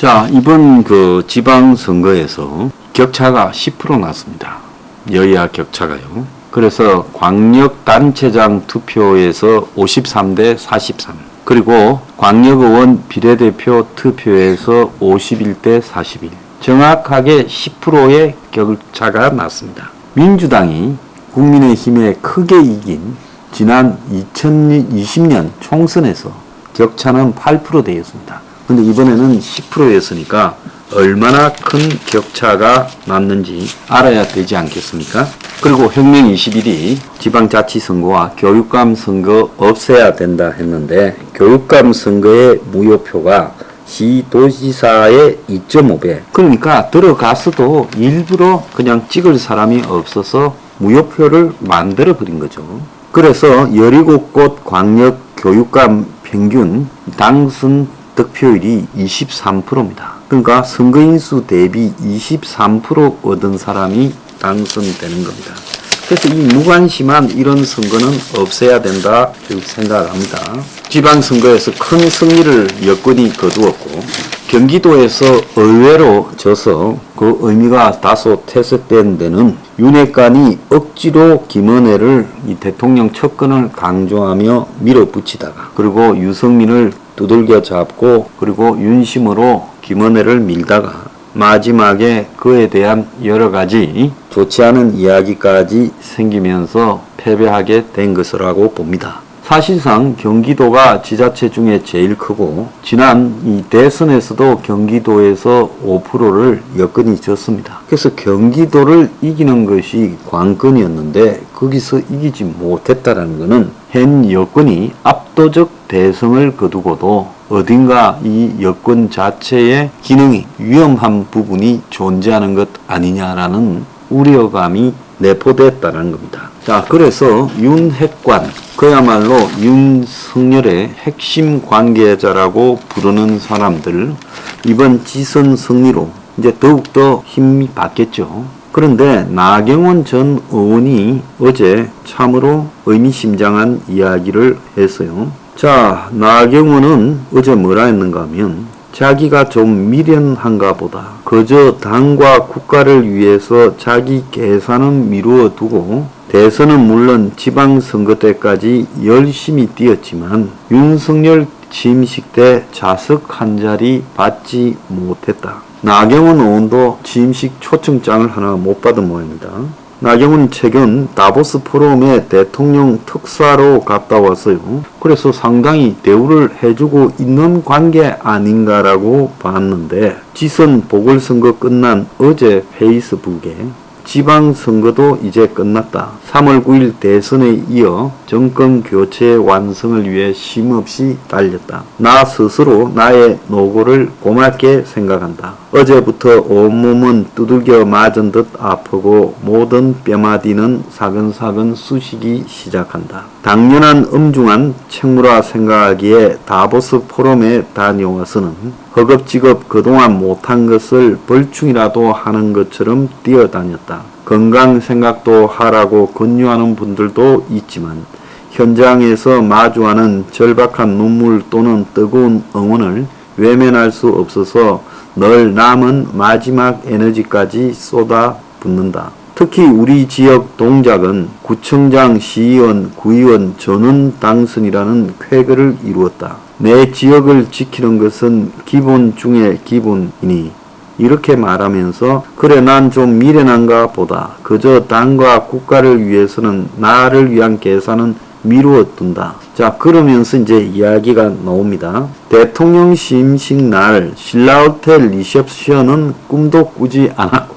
자, 이번 지방선거에서 격차가 10% 났습니다. 여야 격차가요. 그래서 광역단체장 투표에서 53대 43, 그리고 광역의원 비례대표 투표에서 51대 41, 정확하게 10%의 격차가 났습니다. 민주당이 국민의힘에 크게 이긴 지난 2020년 총선에서 격차는 8% 되었습니다. 근데 이번에는 10%였으니까 얼마나 큰 격차가 났는지 알아야 되지 않겠습니까? 그리고 혁명 21이 지방자치선거와 교육감 선거 없애야 된다 했는데, 교육감 선거의 무효표가 시도지사의 2.5배, 그러니까 들어가서도 일부러 그냥 찍을 사람이 없어서 무효표를 만들어 버린 거죠. 그래서 17곳 광역 교육감 평균 당선 득표율이 23%입니다. 그러니까 선거인수 대비 23% 얻은 사람이 당선되는 겁니다. 그래서 이 무관심한 이런 선거는 없애야 된다 생각합니다. 지방선거에서 큰 승리를 여권이 거두었고, 경기도에서 의외로 져서 그 의미가 다소 퇴색된 데는 윤핵관이 억지로 김은혜를 이 대통령 척근을 강조하며 밀어붙이다가, 그리고 유승민을 두들겨 잡고, 그리고 윤심으로 김은혜를 밀다가 마지막에 그에 대한 여러 가지 좋지 않은 이야기까지 생기면서 패배하게 된 것이라고 봅니다. 사실상 경기도가 지자체 중에 제일 크고, 지난 이 대선에서도 경기도에서 5%를 여건이 졌습니다. 그래서 경기도를 이기는 것이 관건이었는데 거기서 이기지 못했다는 것은 현 여건이 압도적 대승을 거두고도 어딘가 이 여권 자체의 기능이 위험한 부분이 존재하는 것 아니냐라는 우려감이 내포됐다는 겁니다. 자, 그래서 윤핵관, 그야말로 윤석열의 핵심 관계자라고 부르는 사람들, 이번 지선 승리로 이제 더욱더 힘이 받겠죠. 그런데 나경원 전 의원이 어제 참으로 의미심장한 이야기를 했어요. 자, 나경원은 어제 뭐라 했는가 하면, 자기가 좀 미련한가 보다. 그저 당과 국가를 위해서 자기 계산은 미루어 두고 대선은 물론 지방선거 때까지 열심히 뛰었지만 윤석열 취임식 때 좌석 한 자리 받지 못했다. 나경원 의원도 취임식 초청장을 하나 못 받은 모양입니다. 나경원 최근 다보스 포럼에 대통령 특사로 갔다 왔어요. 그래서 상당히 대우를 해주고 있는 관계 아닌가라고 봤는데, 지선 보궐선거 끝난 어제 페이스북에 지방선거도 이제 끝났다. 3월 9일 대선에 이어 정권 교체 완성을 위해 쉼없이 달렸다. 나 스스로 나의 노고를 고맙게 생각한다. 어제부터 온몸은 두들겨 맞은 듯 아프고 모든 뼈마디는 사근사근 쑤시기 시작한다. 당연한 엄중한 책무라 생각하기에 다보스 포럼에 다녀와서는 허겁지겁 그동안 못한 것을 벌충이라도 하는 것처럼 뛰어다녔다. 건강 생각도 하라고 권유하는 분들도 있지만 현장에서 마주하는 절박한 눈물 또는 뜨거운 응원을 외면할 수 없어서 늘 남은 마지막 에너지까지 쏟아붓는다. 특히 우리 지역 동작은 구청장, 시의원, 구의원 전원 당선이라는 쾌거를 이루었다. 내 지역을 지키는 것은 기본 중의 기본이니, 이렇게 말하면서 그래 난 좀 미련한가 보다. 그저 당과 국가를 위해서는 나를 위한 계산은 미루어 둔다. 자, 그러면서 이제 이야기가 나옵니다. 대통령 취임식 날 신라호텔 리셉션은 꿈도 꾸지 않았고,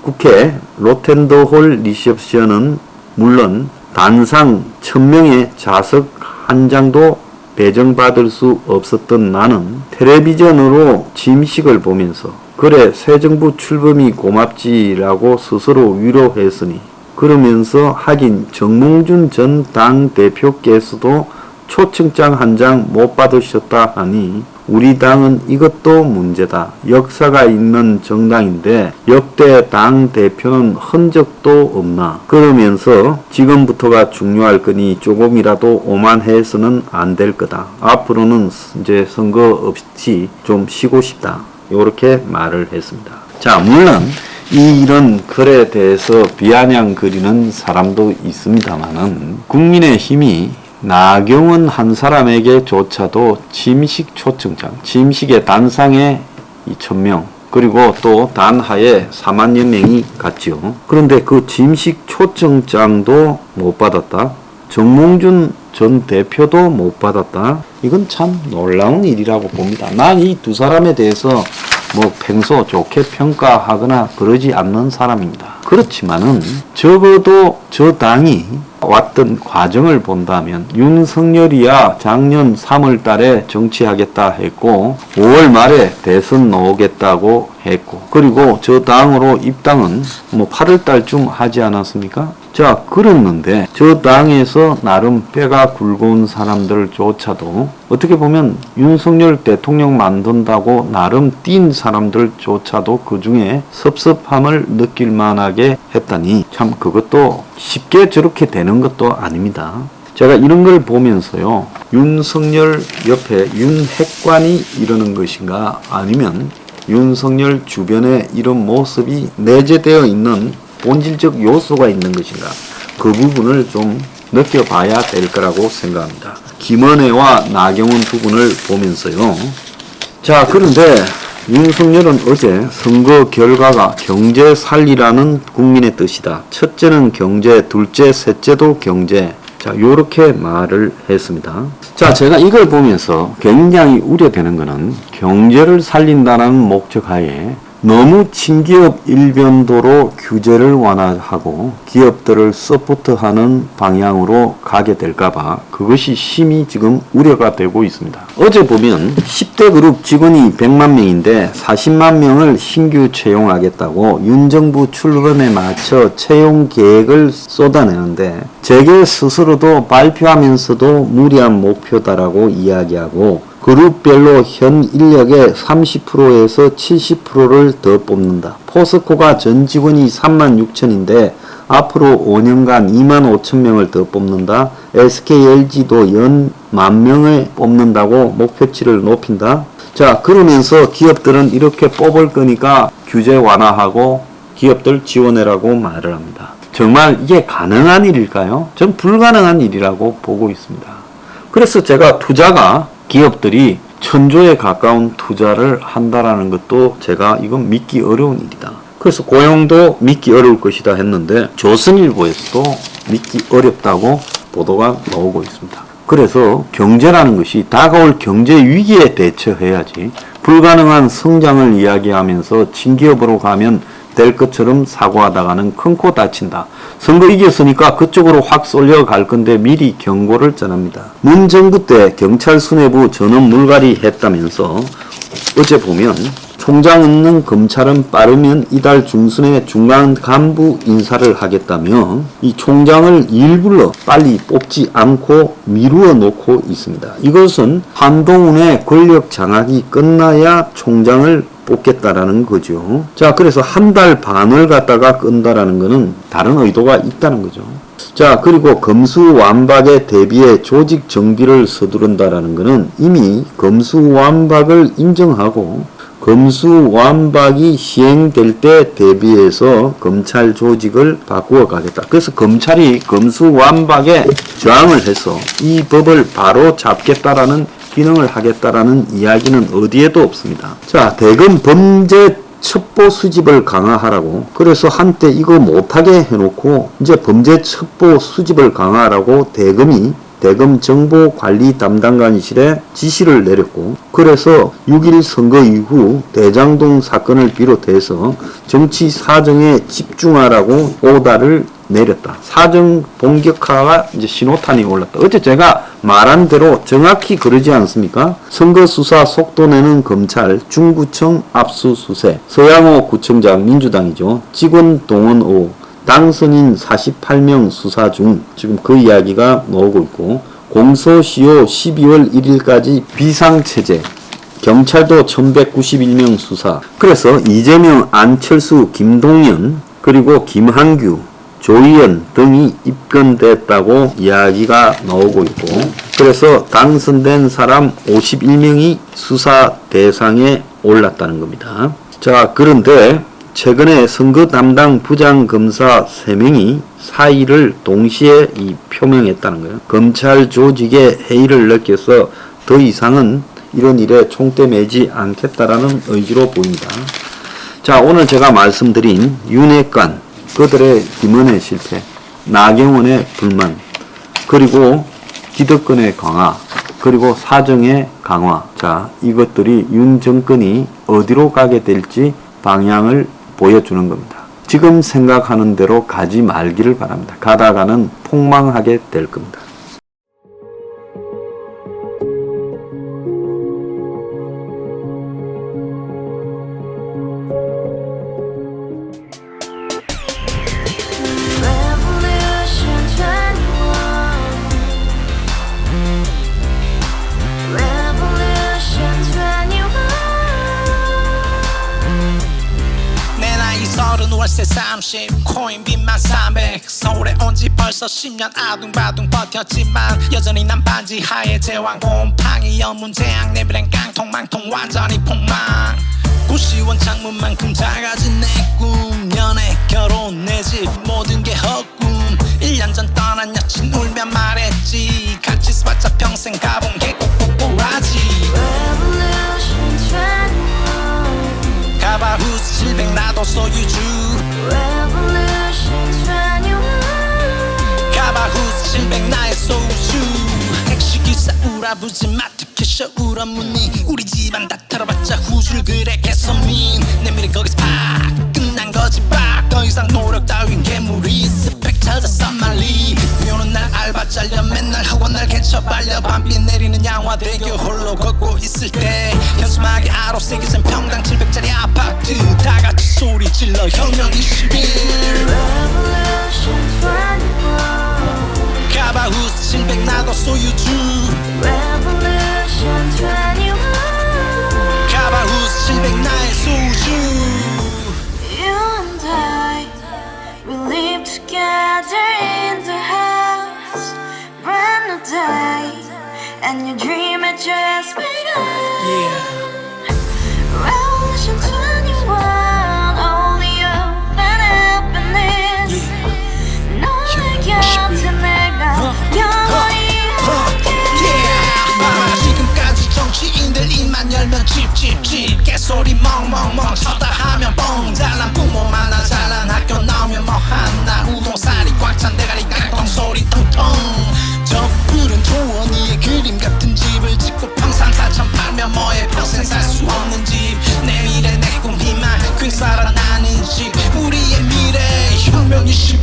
국회 로텐더홀 리셉션은 물론 단상 1000명의 좌석 한 장도 배정받을 수 없었던 나는 텔레비전으로 취임식을 보면서 그래 새 정부 출범이 고맙지라고 스스로 위로했으니, 그러면서 하긴 정몽준 전 당대표께서도 초청장 한 장 못 받으셨다 하니 우리 당은 이것도 문제다. 역사가 있는 정당인데 역대 당대표는 흔적도 없나. 그러면서 지금부터가 중요할 거니 조금이라도 오만해서는 안 될 거다. 앞으로는 이제 선거 없이 좀 쉬고 싶다. 이렇게 말을 했습니다. 자, 물론 이런 글에 대해서 비아냥 거리는 사람도 있습니다만은 국민의힘이 나경원 한 사람에게조차도 짐식 초청장, 짐식의 단상에 2,000명, 그리고 또 단하에 4만여 명이 갔죠. 그런데 그 짐식 초청장도 못 받았다. 정몽준 전 대표도 못 받았다. 이건 참 놀라운 일이라고 봅니다. 난 이 두 사람에 대해서 뭐 평소 좋게 평가하거나 그러지 않는 사람입니다. 그렇지만은 적어도 저 당이 왔던 과정을 본다면 윤석열이야 작년 3월 달에 정치하겠다 했고 5월 말에 대선 나오겠다고 했고 그리고 저 당으로 입당은 뭐 8월 달쯤 하지 않았습니까? 자, 그랬는데 저 당에서 나름 뼈가 굵은 사람들조차도 어떻게 보면 윤석열 대통령 만든다고 나름 뛴 사람들조차도 그 중에 섭섭함을 느낄 만하게 했다니 참 그것도 쉽게 저렇게 되는 것도 아닙니다. 제가 이런 걸 보면서요. 윤석열 옆에 윤핵관이 이러는 것인가 아니면 윤석열 주변에 이런 모습이 내재되어 있는 본질적 요소가 있는 것인가 그 부분을 좀 느껴봐야 될 거라고 생각합니다. 김은혜와 나경원 두 분을 보면서요. 자, 그런데 윤석열은 어제 선거 결과가 경제 살리라는 국민의 뜻이다. 첫째는 경제, 둘째, 셋째도 경제. 자, 요렇게 말을 했습니다. 자, 제가 이걸 보면서 굉장히 우려되는 것은 경제를 살린다는 목적하에 너무 친기업 일변도로 규제를 완화하고 기업들을 서포트하는 방향으로 가게 될까봐 그것이 심히 지금 우려가 되고 있습니다. 어제 보면 10대 그룹 직원이 100만 명인데 40만 명을 신규 채용하겠다고 윤 정부 출범에 맞춰 채용 계획을 쏟아내는데 재계 스스로도 발표하면서도 무리한 목표다라고 이야기하고 그룹별로 현 인력의 30%에서 70%를 더 뽑는다. 포스코가 전 직원이 36,000인데 앞으로 5년간 25,000명을 더 뽑는다. SK, LG도 연 10,000명을 뽑는다고 목표치를 높인다. 자, 그러면서 기업들은 이렇게 뽑을 거니까 규제 완화하고 기업들 지원해라고 말을 합니다. 정말 이게 가능한 일일까요? 전 불가능한 일이라고 보고 있습니다. 그래서 제가 투자가 기업들이 1,000조에 가까운 투자를 한다라는 것도 제가 이건 믿기 어려운 일이다. 그래서 고용도 믿기 어려울 것이다 했는데 조선일보에서도 믿기 어렵다고 보도가 나오고 있습니다. 그래서 경제라는 것이 다가올 경제 위기에 대처해야지 불가능한 성장을 이야기하면서 친기업으로 가면 될 것처럼 사고하다가는 큰 코 다친다. 선거 이겼으니까 그쪽으로 확 쏠려갈 건데 미리 경고를 전합니다. 문 정부 때 경찰 수뇌부 전원 물갈이 했다면서 어제 보면 총장 없는 검찰은 빠르면 이달 중순에 중간 간부 인사를 하겠다며 이 총장을 일부러 빨리 뽑지 않고 미루어 놓고 있습니다. 이것은 한동훈의 권력 장악이 끝나야 총장을 뽑겠다라는 거죠. 자, 그래서 한 달 반을 갖다가 끈다라는 거는 다른 의도가 있다는 거죠. 자, 그리고 검수완박에 대비해 조직 정비를 서두른다라는 거는 이미 검수완박을 인정하고 검수완박이 시행될 때 대비해서 검찰 조직을 바꾸어 가겠다. 그래서 검찰이 검수완박에 저항을 해서 이 법을 바로 잡겠다라는 기능을 하겠다라는 이야기는 어디에도 없습니다. 자, 대검 범죄 첩보 수집을 강화하라고. 그래서 한때 이거 못하게 해놓고 이제 범죄 첩보 수집을 강화하라고 대검이 대검 정보관리 담당관실에 지시를 내렸고, 그래서 6.1 선거 이후 대장동 사건을 비롯해서 정치 사정에 집중하라고 오다를 내렸다. 사정 본격화가 이제 신호탄이 올랐다. 어제 제가 말한 대로 정확히 그러지 않습니까? 선거수사 속도 내는 검찰, 중구청 압수수색, 서양호 구청장 민주당이죠. 직원 동원 의혹, 당선인 48명 수사 중 지금 그 이야기가 나오고 있고, 공소시효 12월 1일까지 비상체제, 경찰도 1191명 수사. 그래서 이재명, 안철수, 김동연, 그리고 김한규, 조희연 등이 입건됐다고 이야기가 나오고 있고, 그래서 당선된 사람 51명이 수사 대상에 올랐다는 겁니다. 자, 그런데 최근에 선거 담당 부장검사 3명이 사의를 동시에 표명했다는 거예요. 검찰 조직의 해이를 느껴서 더 이상은 이런 일에 총대 매지 않겠다라는 의지로 보입니다. 자, 오늘 제가 말씀드린 윤핵관, 그들의 김은혜 실패, 나경원의 불만, 그리고 기득권의 강화, 그리고 사정의 강화. 자, 이것들이 윤 정권이 어디로 가게 될지 방향을 보여주는 겁니다. 지금 생각하는 대로 가지 말기를 바랍니다. 가다가는 폭망하게 될 겁니다. 월세 30 코인빚만 300 서울에 온지 벌써 10년 아둥바둥 버텼지만 여전히 난 반지 하에 제왕 곰팡이 연문제약 내 미래는 깡통망통 완전히 폭망 고시원 창문만큼 작아진 내 꿈 연애 결혼 내 집 모든 게 헛꿈 1년 전 떠난 여친 울며 말했지 같이 써봤자 평생 가본 게 꼭꼭꼭하지 가바후스 700 나도 소유주 가바후스 700 나의 소유주 택시기사 우라부지 마트 캐셔 울어문니 우리 집안 다 털어봤자 후줄 그래 개선민 내 미래 거기서 팍 끝난 거지 팍더 이상 노력 따윈 개무리 스펙 찾아서 말리 비오는 날 알바 잘려 맨날 학원 날 개쳐 빨려 밤비 내리는 양화대교 홀로 걷고 있을 때 현수막에 아로 새겨진 평당 700짜리 아파트 다같이 소리 질러 혁명 21 가바후스 700 나도 소유주 가바후스 700 나의 소유주 You and I, we live together in the house brand new day and your dream had just begun Revolution 21 only hope and happiness 너의 곁에 내가 영원히 지금까지 정치인들 입만 열면 찝찝찝 개소리 멍멍멍 쳤다 하면 뻥 잘난 부모 만나 잘난 학교 나오면 뭐 하나 우동살이 꽉 찬 대가리 깡통 소리 통통 저 푸른 조원이의 그림 같은 집을 짓고 평산 4천 팔면 뭐해 평생 살 수 없는 집 내 미래 내 꿈 희망 괜살아 나는 집 우리의 미래 혁명 21